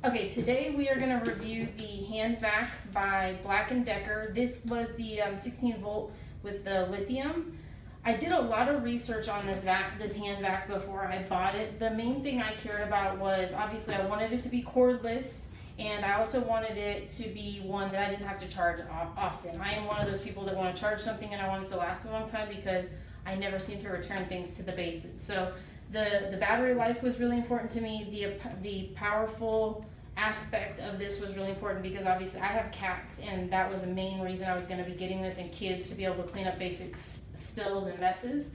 Okay, today we are going to review the hand vac by Black+Decker. This was the 16 volt with the lithium. I did a lot of research on this hand vac before I bought it. The main thing I cared about was, obviously I wanted it to be cordless, and I also wanted it to be one that I didn't have to charge often. I am one of those people that want to charge something and I want it to last a long time because I never seem to return things to the bases. So the battery life was really important to me. The powerful aspect of this was really important because obviously I have cats, and that was the main reason I was going to be getting this, and kids to be able to clean up basic spills and messes.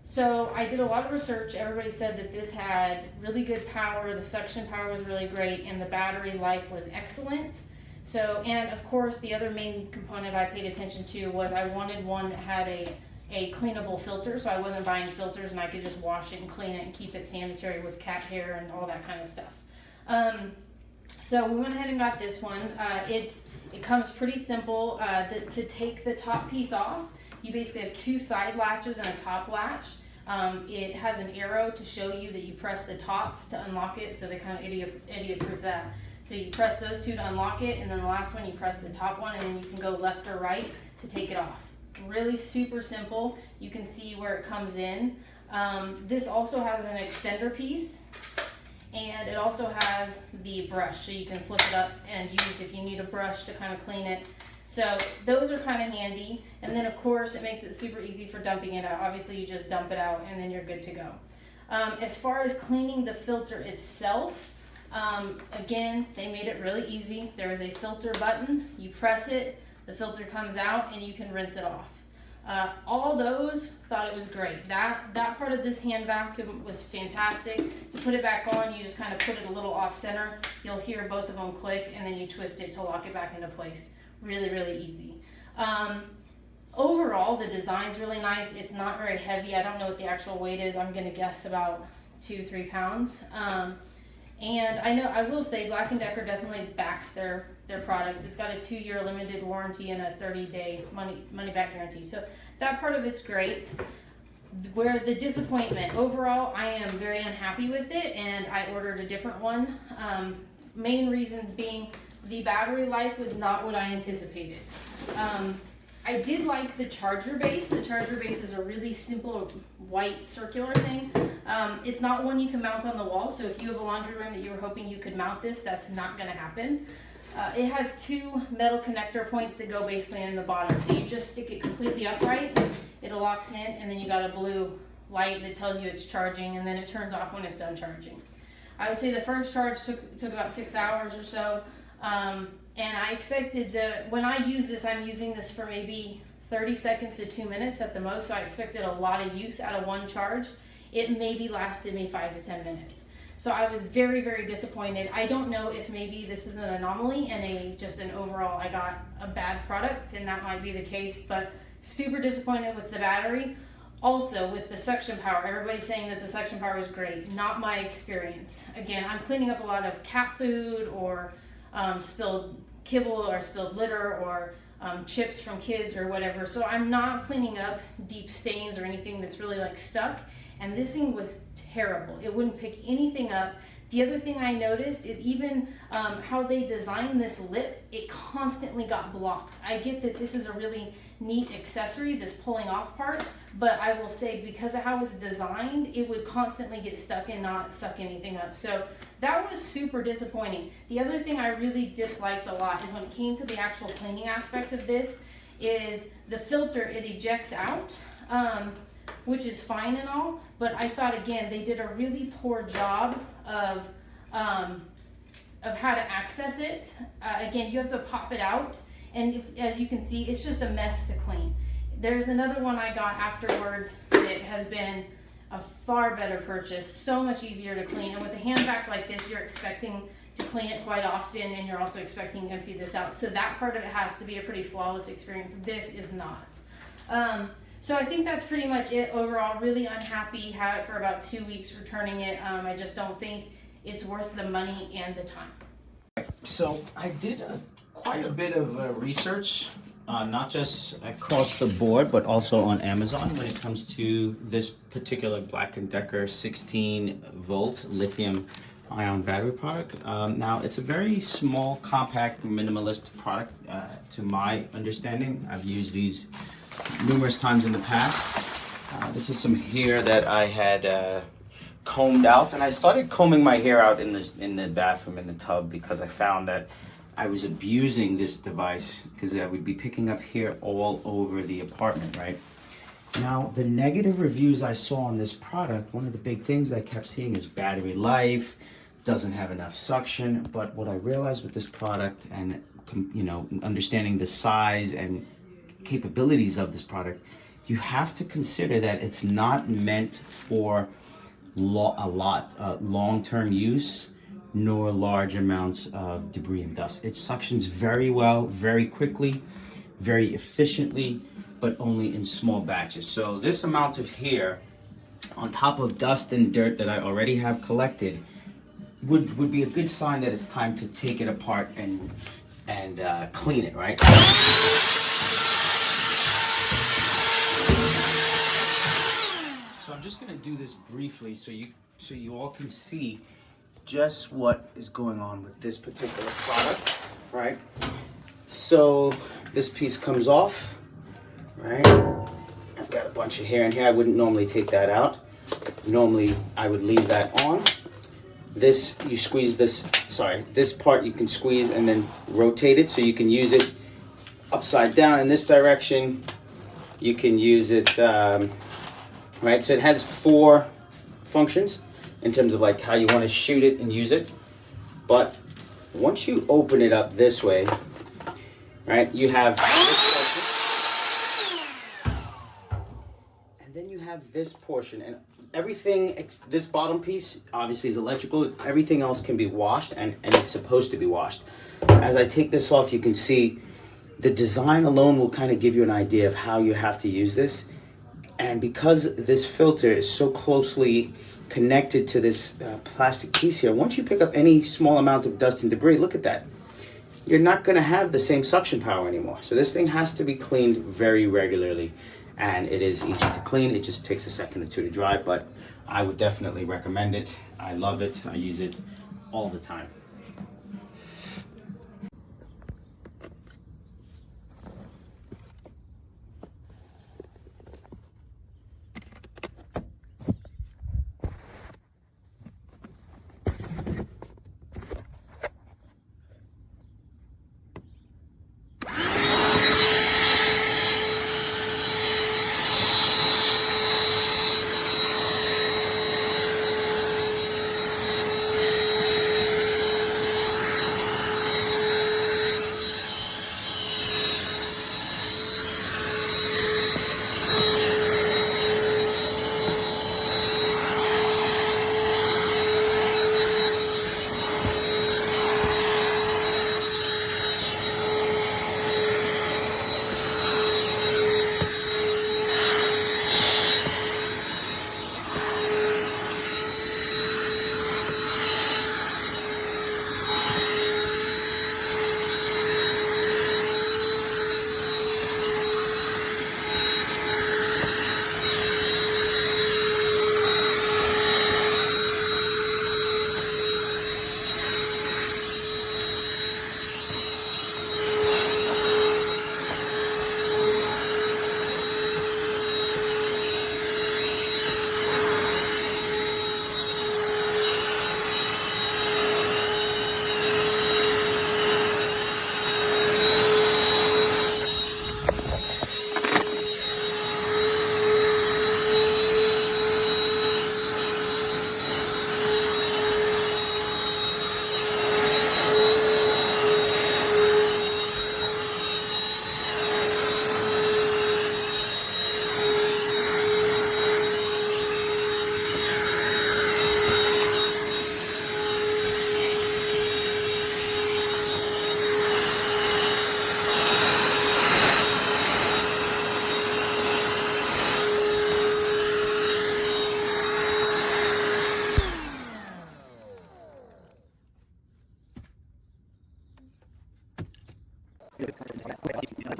So I did a lot of research. Everybody said that this had really good power, the suction power was really great, and the battery life was excellent. So, and of course the other main component I paid attention to was I wanted one that had a cleanable filter, so I wasn't buying filters and I could just wash it and clean it and keep it sanitary with cat hair and all that kind of stuff. So we went ahead and got this one. It comes pretty simple. To take the top piece off, you basically have two side latches and a top latch. It has an arrow to show you that you press the top to unlock it, so they kind of idiot-proof that. So you press those two to unlock it, and then the last one you press the top one, and then you can go left or right to take it off. Really super simple. You can see where it comes in. This also has an extender piece, and it also has the brush, so you can flip it up and use if you need a brush to kind of clean it. So those are kind of handy, and then of course it makes it super easy for dumping it out. Obviously you just dump it out and then you're good to go. As far as cleaning the filter itself, again, they made it really easy. There is a filter button, you press it, the filter comes out, and you can rinse it off. All those, thought it was great. That part of this hand vacuum was fantastic. To put it back on, you just kind of put it a little off center. You'll hear both of them click, and then you twist it to lock it back into place. Really, really easy. Overall, the design's really nice. It's not very heavy. I don't know what the actual weight is. I'm gonna guess about 2-3 pounds. And I will say Black+Decker definitely backs their products. It's got a 2-year limited warranty and a 30-day money back guarantee. So that part of it's great. Where the disappointment, overall, I am very unhappy with it, and I ordered a different one. Main reasons being the battery life was not what I anticipated. I did like the charger base. The charger base is a really simple white circular thing. It's not one you can mount on the wall, so if you have a laundry room that you were hoping you could mount this, that's not gonna happen. It has 2 metal connector points that go basically in the bottom, so you just stick it completely upright, it locks in, and then you got a blue light that tells you it's charging, and then it turns off when it's done charging. I would say the first charge took about 6 hours or so. And I expected when I use this, I'm using this for maybe 30 seconds to 2 minutes at the most, so I expected a lot of use out of one charge. It maybe lasted me 5 to 10 minutes. So I was very, very disappointed. I don't know if maybe this is an anomaly and just an overall, I got a bad product, and that might be the case, but super disappointed with the battery. Also with the suction power, everybody's saying that the suction power is great. Not my experience. Again, I'm cleaning up a lot of cat food or spilled kibble or spilled litter or chips from kids or whatever. So I'm not cleaning up deep stains or anything that's really like stuck. And this thing was terrible. It wouldn't pick anything up. The other thing I noticed is even how they designed this lip, it constantly got blocked. I get that this is a really neat accessory, this pulling off part, but I will say because of how it's designed, it would constantly get stuck and not suck anything up. So that was super disappointing. The other thing I really disliked a lot is when it came to the actual cleaning aspect of this, is the filter, it ejects out, which is fine and all, but I thought again, they did a really poor job of how to access it. Again, you have to pop it out, and as you can see, it's just a mess to clean. There's another one I got afterwards that has been a far better purchase, so much easier to clean, and with a hand vac like this, you're expecting to clean it quite often, and you're also expecting to empty this out. So that part of it has to be a pretty flawless experience. This is not. So I think that's pretty much it overall. Really unhappy, had it for about 2 weeks returning it. I just don't think it's worth the money and the time. So I did quite a bit of research, not just across the board, but also on Amazon when it comes to this particular Black+Decker 16 volt lithium ion battery product. Now it's a very small, compact, minimalist product to my understanding. I've used these numerous times in the past. This is some hair that I had combed out, and I started combing my hair out in the bathroom, in the tub, because I found that I was abusing this device because I would be picking up hair all over the apartment, right? Now, the negative reviews I saw on this product, one of the big things I kept seeing is battery life, doesn't have enough suction. But what I realized with this product, and you know, understanding the size and capabilities of this product, you have to consider that it's not meant for long-term use, nor large amounts of debris and dust. It suctions very well, very quickly, very efficiently, but only in small batches. So this amount of hair on top of dust and dirt that I already have collected would be a good sign that it's time to take it apart and clean it, right? So I'm just gonna do this briefly so you all can see just what is going on with this particular product, right? So this piece comes off, right? I've got a bunch of hair in here. I wouldn't normally take that out. Normally I would leave that on. This, you squeeze this, this part you can squeeze and then rotate it so you can use it upside down in this direction. You can use it, right? So it has 4 functions in terms of like how you want to shoot it and use it. But once you open it up this way, right, you have this portion, and then you have this portion, and everything, this bottom piece obviously is electrical. Everything else can be washed, and it's supposed to be washed. As I take this off, you can see the design alone will kind of give you an idea of how you have to use this. And because this filter is so closely connected to this plastic piece here, once you pick up any small amount of dust and debris, look at that, you're not going to have the same suction power anymore. So this thing has to be cleaned very regularly, and it is easy to clean. It just takes a second or two to dry, but I would definitely recommend it. I love it. I use it all the time.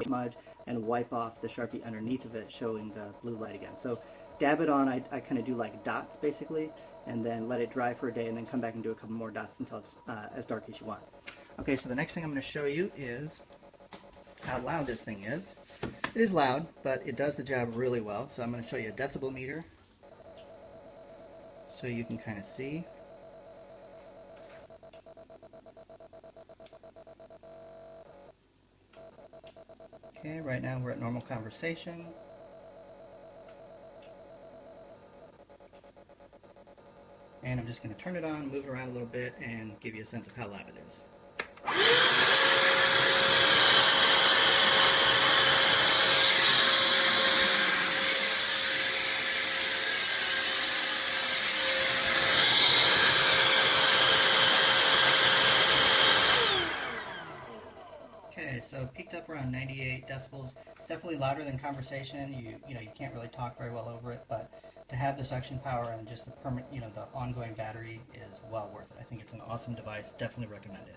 smudge and wipe off the Sharpie underneath of it, showing the blue light again. So dab it on. I kind of do like dots basically, and then let it dry for a day, and then come back and do a couple more dots until it's as dark as you want. Okay, so the next thing I'm going to show you is how loud this thing is. It is loud, but it does the job really well. So I'm going to show you a decibel meter so you can kind of see. Okay, right now we're at normal conversation. And I'm just going to turn it on, move it around a little bit, and give you a sense of how loud it is. Okay, so peaked up around 98 decibels. It's definitely louder than conversation. You know, you can't really talk very well over it, but to have the suction power and just the the ongoing battery is well worth it. I think it's an awesome device. Definitely recommend it.